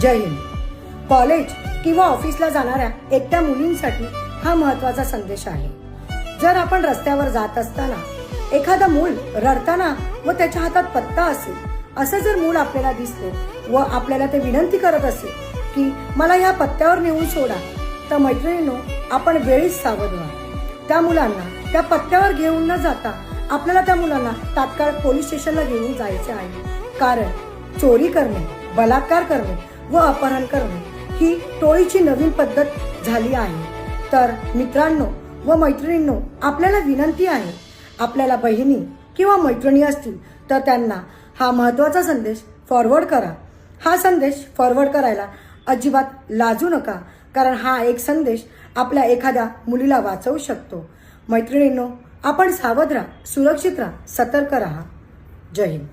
जय Hind. College किंवा ऑफिसला जाणाऱ्या एकट्या मुलींसाठी हा महत्त्वाचा संदेश आहे. जर आपण रस्त्यावर जात असताना एखादा मूल रडताना व त्याच्या हातात पत्ता असेल असं जर मूल आपल्याला दिसले व आपल्याला ते विनंती करत असेल की मला ह्या पत्त्यावर नेऊन सोडा, तर मैत्रिणींनो, आपण वेळीच सावध व्हा. त्या मुलांना त्या पत्त्यावर घेऊन न जाता आपल्याला त्या मुलांना तात्काळ पोलीस स्टेशनला घेऊन जायचे आहे. कारण चोरी करणे, बलात्कार करणे व अपहरण करणे ही टोळीची नवीन पद्धत झाली आहे. तर मित्रांनो व मैत्रिणींनो, आपल्याला विनंती आहे, आपल्याला बहिणी किंवा मैत्रिणी असतील तर त्यांना हा महत्त्वाचा संदेश फॉरवर्ड करा. हा संदेश फॉरवर्ड करायला अजिबात लाजू नका, कारण हा एक संदेश आपल्या एखाद्या मुलीला वाचवू शकतो. मैत्रिणींनो, आपण सावध राहा, सुरक्षित राहा, सतर्क राहा. जय हिंद.